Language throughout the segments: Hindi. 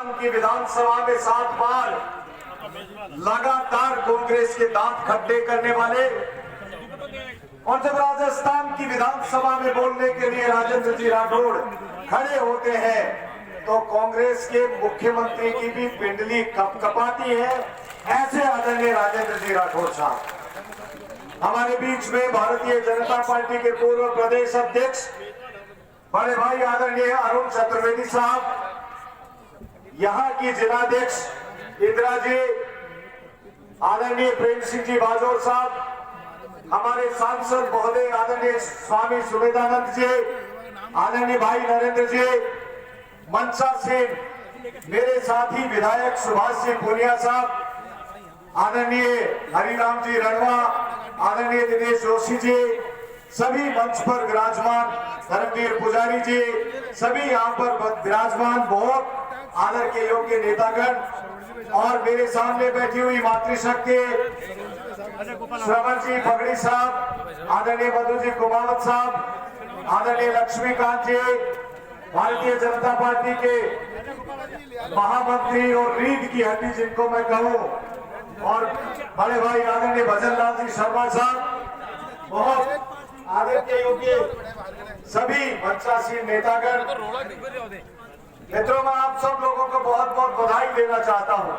राजस्थान की विधानसभा में 7 बार लगातार कांग्रेस के दांत खट्टे करने वाले, और जब राजस्थान की विधानसभा में बोलने के लिए राजेंद्र जी राठौड़ खड़े होते हैं तो कांग्रेस के मुख्यमंत्री की भी पिंडली कपकपाती है। ऐसे आदरणीय राजेंद्र जी राठौड़ साहब हमारे बीच में भारतीय जनता पार्टी के पूर्व प्रदेश अध्यक्ष बड़े भाई आदरणीय अरुण चतुर्वेदी साहब, यहाँ की जिलाध्यक्ष इंदिरा जी, आदरणीय प्रेम सिंह जी बाजोर साहब, हमारे सांसद महोदय आदरणीय स्वामी सुमेधानंद जी, आदरणीय भाई नरेंद्र जी, मनसा से मेरे साथी विधायक सुभाष जी पुनिया साहब, आदरणीय हरिराम जी रणवा, आदरणीय दिनेश जोशी जी, सभी मंच पर विराजमान धर्मवीर पुजारी जी, सभी यहाँ पर विराजमान बहुत आदर के योग्य नेतागण, और मेरे सामने बैठी हुई मातृशक्ति श्रवण जी पगड़ी साहब, आदरणीय मधु जी कुमावत साहब, आदरणीय लक्ष्मीकांत जी, भारतीय जनता पार्टी के महामंत्री और रीढ़ की हड्डी जिनको मैं कहूं, और बड़े भाई आदरणीय भजनलाल जी शर्मा साहब, बहुत आदर के योग्य सभी मंचासीन नेतागण। मित्रों, मैं आप सब लोगों को बहुत बहुत बधाई देना चाहता हूं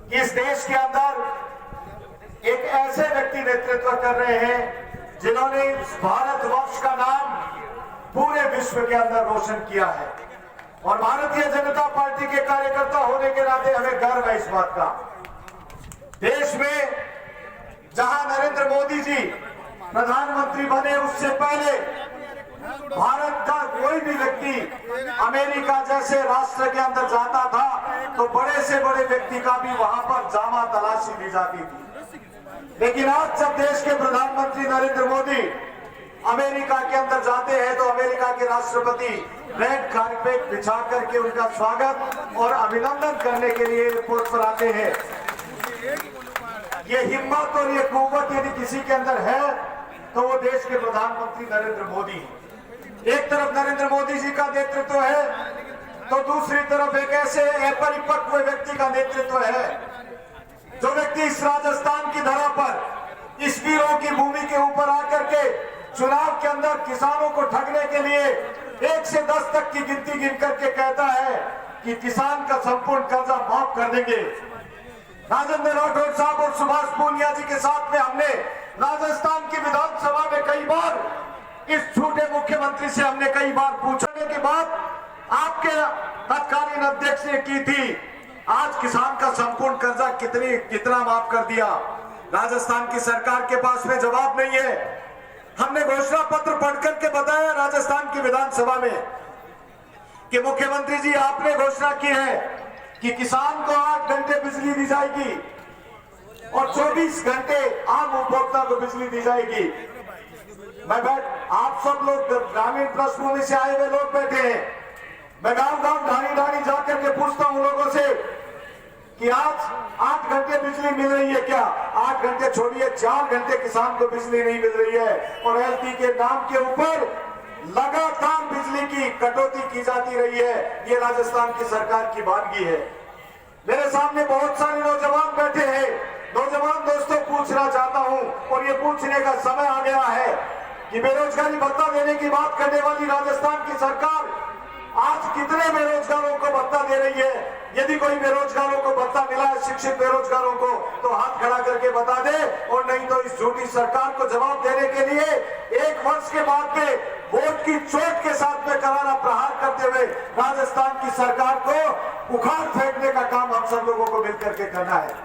कि इस देश के अंदर एक ऐसे व्यक्ति नेतृत्व कर रहे हैं जिन्होंने भारतवर्ष का नाम पूरे विश्व के अंदर रोशन किया है, और भारतीय जनता पार्टी के कार्यकर्ता होने के नाते हमें गर्व है इस बात का। देश में जहां नरेंद्र मोदी जी प्रधानमंत्री बने उससे पहले भारत का कोई भी व्यक्ति अमेरिका जैसे राष्ट्र के अंदर जाता था तो बड़े से बड़े व्यक्ति का भी वहां पर जामा तलाशी दी जाती थी, लेकिन आज जब देश के प्रधानमंत्री नरेंद्र मोदी अमेरिका के अंदर जाते हैं तो अमेरिका के राष्ट्रपति रेड कारपेट बिछा करके उनका स्वागत और अभिनंदन करने के लिए एयरपोर्ट पर आते हैं। ये हिम्मत और ये कुव्वत यदि किसी के अंदर है तो वो देश के प्रधानमंत्री नरेंद्र मोदी हैं। एक तरफ नरेंद्र मोदी जी का नेतृत्व है तो दूसरी तरफ एक ऐसे अपरिपक्व व्यक्ति का नेतृत्व है जो व्यक्ति इस राजस्थान की धरा पर इस वीरों की भूमि के ऊपर आकर के चुनाव के अंदर किसानों को ठगने के लिए 1 से 10 तक की गिनती गिन करके कहता है कि किसान का संपूर्ण कर्जा माफ कर देंगे। राजेंद्र राठौड़ साहब और सुभाष पुनिया जी के साथ में हमने राजस्थान की विधानसभा में कई बार इस झूठे मुख्यमंत्री से हमने कई बार पूछने के बाद आपके तत्कालीन अध्यक्ष ने की थी, आज किसान का संपूर्ण कर्जा कितना माफ कर दिया। राजस्थान की सरकार के पास में जवाब नहीं है। हमने घोषणा पत्र पढ़ करके बताया राजस्थान की विधानसभा में कि मुख्यमंत्री जी आपने घोषणा की है कि किसान को 8 घंटे बिजली दी जाएगी और 24 घंटे आम उपभोक्ता को बिजली दी जाएगी। आप सब लोग ग्रामीण पृष्ठभूमि से आए हुए लोग बैठे हैं, मैं गांव ढाणी जाकर के पूछता हूं लोगों से कि आज 8 घंटे बिजली मिल रही है क्या? 8 घंटे छोड़िए, 4 घंटे किसान को बिजली नहीं मिल रही है, और एलटी के नाम के ऊपर लगातार बिजली की कटौती की जाती रही है। ये राजस्थान की सरकार की वानगी है। मेरे सामने बहुत सारे नौजवान बैठे हैं, नौजवान दोस्तों पूछना चाहता हूं, और ये पूछने का समय आ गया है कि बेरोजगारी भत्ता देने की बात करने वाली राजस्थान की सरकार आज कितने बेरोजगारों को भत्ता दे रही है? यदि कोई बेरोजगारों को भत्ता मिला है, शिक्षित बेरोजगारों को, तो हाथ खड़ा करके बता दे, और नहीं तो इस झूठी सरकार को जवाब देने के लिए 1 वर्ष के बाद में वोट की चोट के साथ में करारा प्रहार करते हुए राजस्थान की सरकार को उखाड़ फेंकने का काम हम सब लोगों को मिलकर के करना है।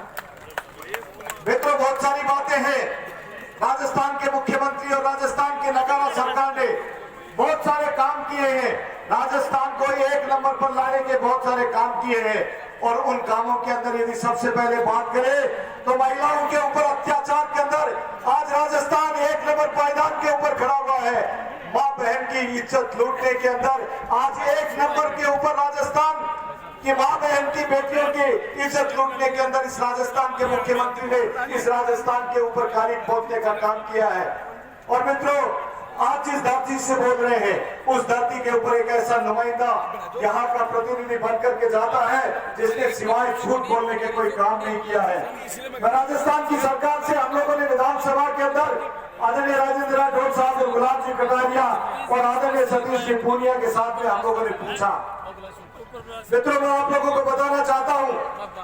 मित्रों, बहुत सारी बातें हैं। राजस्थान के मुख्यमंत्री और राजस्थान की नकारा सरकार ने बहुत सारे काम किए हैं, राजस्थान को 1 नंबर पर लाने के बहुत सारे काम किए हैं, और उन कामों के अंदर यदि सबसे पहले बात करें तो महिलाओं के ऊपर अत्याचार के अंदर आज राजस्थान 1 नंबर पायदान के ऊपर खड़ा हुआ है। मां बहन की इज्जत लूटने के अंदर आज 1 नंबर के ऊपर राजस्थान की मां बहन की बेटियों की इज्जत लूटने के अंदर इस राजस्थान के मुख्यमंत्री ने इस राजस्थान के ऊपर काली पोतने का काम किया है। और मित्रों, आज जिस धरती से बोल रहे हैं उस धरती के ऊपर एक ऐसा नुमाइंदा यहाँ का प्रतिनिधि बनकर के जाता है जिसने सिवाय झूठ बोलने के कोई काम नहीं किया है। मैं राजस्थान की सरकार से हम लोगों ने विधानसभा के अंदर आदरणीय राजेंद्र राठौड़ साहब और गुलाब जी कटारिया और आदरणीय सतीश जी पूनिया के साथ में हम लोगों ने पूछा। मित्रों, मैं आप लोगों को बताना चाहता हूं,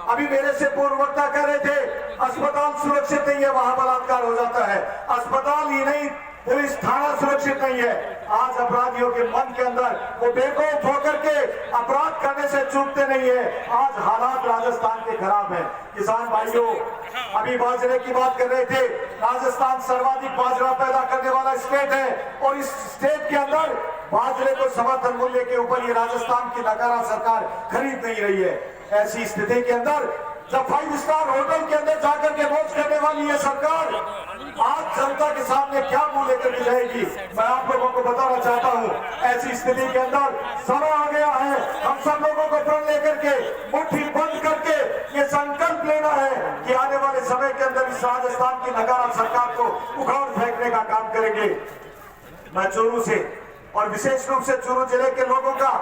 अभी मेरे से पूर्व वक्ता कह रहे थे अस्पताल सुरक्षित नहीं है, वहां बलात्कार हो जाता है। अस्पताल ही नहीं, पुलिस थाना सुरक्षित नहीं है। आज अपराधियों के मन के अंदर वो बेखौफ होकर के अपराध करने से चूकते नहीं है। आज हालात राजस्थान के खराब है। किसान भाइयों, अभी बाजरे की बात कर रहे थे, राजस्थान सर्वाधिक बाजरा पैदा करने वाला स्टेट है और इस स्टेट के अंदर बाजरे को समर्थन मूल्य के ऊपर ये राजस्थान की नकारा सरकार खरीद नहीं रही है। ऐसी स्थिति के अंदर जब 5 स्टार होटल के अंदर जाकर के मौज करने वाली ये सरकार आज जनता के सामने क्या मुंह लेकर के जाएगी, मैं आप लोगों को बताना चाहता हूं। ऐसी स्थिति के अंदर समय आ गया है, हम सब लोगों को प्रण लेकर के मुट्ठी बंद करके ये संकल्प लेना है कि आने वाले समय के अंदर इस राजस्थान की नकारा सरकार को उखाड़ फेंकने का काम करेंगे। मैं चूरू से और विशेष रूप से चूरू जिले के लोगों का,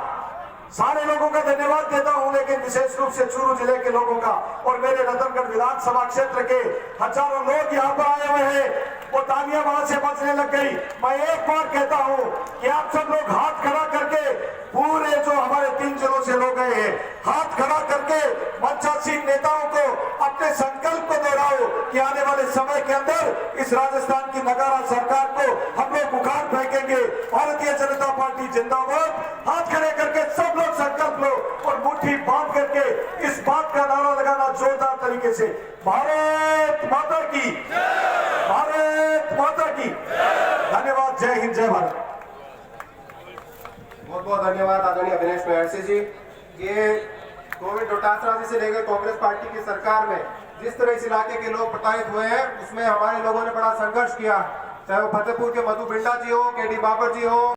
सारे लोगों का धन्यवाद देता हूं, लेकिन विशेष रूप से चूरू जिले के लोगों का और मेरे रतनगढ़ विधानसभा क्षेत्र के हजारों लोग यहाँ पर आए हुए हैं, वो तालियां वहां से बजने लग गई। मैं एक बार कहता हूं कि आप सब लोग हाथ खड़ा करके, पूरे जो हमारे 3 जिलों से लोग गए हैं, हाथ खड़ा करके मंचासीन नेताओं को अपने संकल्प को दोहराओ कि आने वाले समय के अंदर इस राजस्थान की नकारा सरकार को हम लोग उखाड़ फेंकेंगे। भारतीय जनता पार्टी जिंदाबाद। हाथ खड़े करके सब लोग संकल्प लो और मुट्ठी बांध करके इस बात का नारा लगाना जोरदार तरीके से, भारत माता की, भारत माता की। धन्यवाद। जय हिंद, जय भारत। बहुत बहुत धन्यवाद आदरणीय अविनाश महर्षि जी। ये कोविड डोटासराजी से लेकर कांग्रेस पार्टी की सरकार में जिस तरह इस इलाके के लोग प्रताड़ित हुए हैं, उसमें हमारे लोगों ने बड़ा संघर्ष किया, चाहे वो फतेहपुर के मधु बिंडा जी हो, केडी बाबर जी हो।